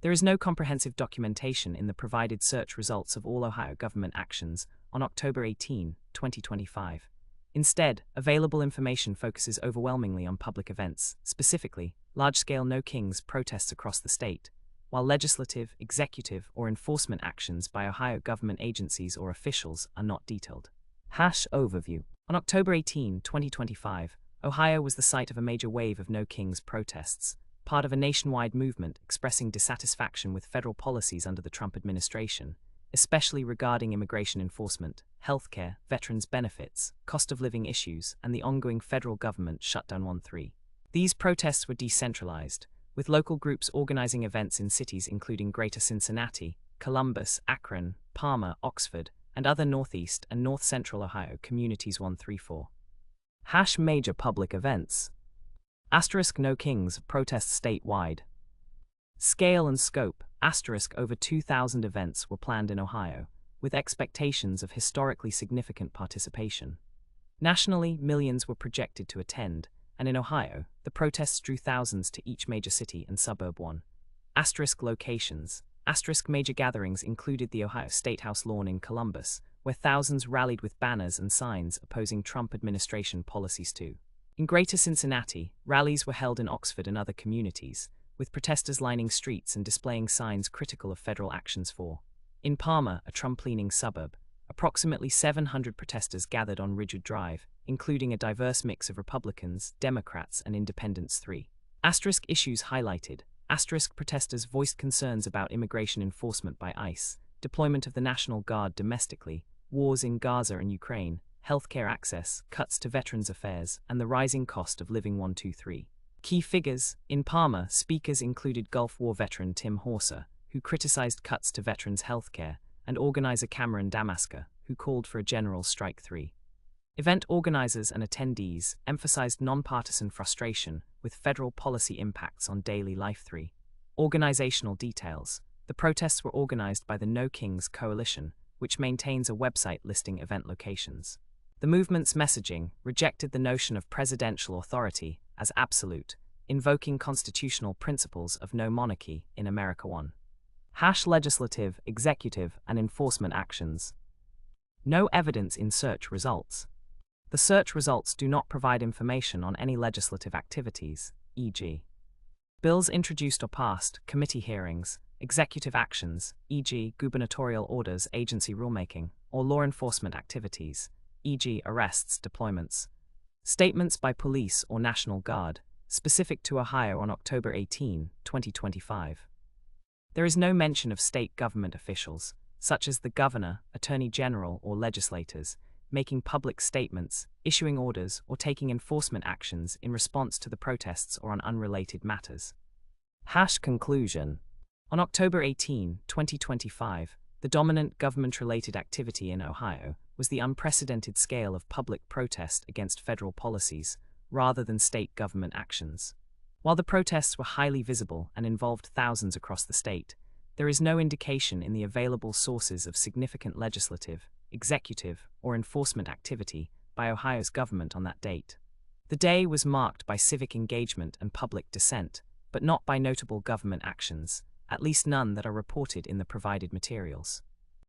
There is no comprehensive documentation in the provided search results of all Ohio government actions on October 18, 2025. Instead, available information focuses overwhelmingly on public events, specifically, large-scale No Kings protests across the state, while legislative, executive, or enforcement actions by Ohio government agencies or officials are not detailed. Overview. On October 18, 2025, Ohio was the site of a major wave of No Kings protests, part of a nationwide movement expressing dissatisfaction with federal policies under the Trump administration, especially regarding immigration enforcement, healthcare, veterans' benefits, cost of living issues, and the ongoing federal government shutdown 1-3. These protests were decentralized, with local groups organizing events in cities including Greater Cincinnati, Columbus, Akron, Parma, Oxford, and other Northeast and North Central Ohio communities 1-3-4. Major public events. No Kings protests statewide. Scale and scope. Over 2,000 events were planned in Ohio, with expectations of historically significant participation. Nationally, millions were projected to attend, and in Ohio, the protests drew thousands to each major city and suburb. Locations. Major gatherings included the Ohio State House lawn in Columbus, where thousands rallied with banners and signs opposing Trump administration policies too. In Greater Cincinnati, rallies were held in Oxford and other communities, with protesters lining streets and displaying signs critical of federal actions for. In Parma, a Trump-leaning suburb, approximately 700 protesters gathered on Ridgewood Drive, including a diverse mix of Republicans, Democrats, and Independents. Issues highlighted. Protesters voiced concerns about immigration enforcement by ICE, deployment of the National Guard domestically, wars in Gaza and Ukraine, healthcare access, cuts to veterans' affairs, and the rising cost of living. 1-2-3. Key figures. In Parma, speakers included Gulf War veteran Tim Horser, who criticized cuts to veterans' healthcare, and organizer Cameron Damaska, who called for a general strike. 3. Event organizers and attendees emphasized nonpartisan frustration with federal policy impacts on daily life. 3. Organizational details. The protests were organized by the No Kings Coalition, which maintains a website listing event locations. The movement's messaging rejected the notion of presidential authority as absolute, invoking constitutional principles of no monarchy in America. 1. Legislative, executive, and enforcement actions. No evidence in search results. The search results do not provide information on any legislative activities, e.g. bills introduced or passed, committee hearings, executive actions, e.g. gubernatorial orders, agency rulemaking, or law enforcement activities, e.g. arrests, deployments. Statements by police or National Guard, specific to Ohio on October 18, 2025. There is no mention of state government officials, such as the governor, attorney general, or legislators, making public statements, issuing orders, or taking enforcement actions in response to the protests or on unrelated matters. Conclusion. On October 18, 2025, the dominant government-related activity in Ohio was the unprecedented scale of public protest against federal policies, rather than state government actions. While the protests were highly visible and involved thousands across the state, there is no indication in the available sources of significant legislative, executive, or enforcement activity by Ohio's government on that date. The day was marked by civic engagement and public dissent, but not by notable government actions, at least none that are reported in the provided materials.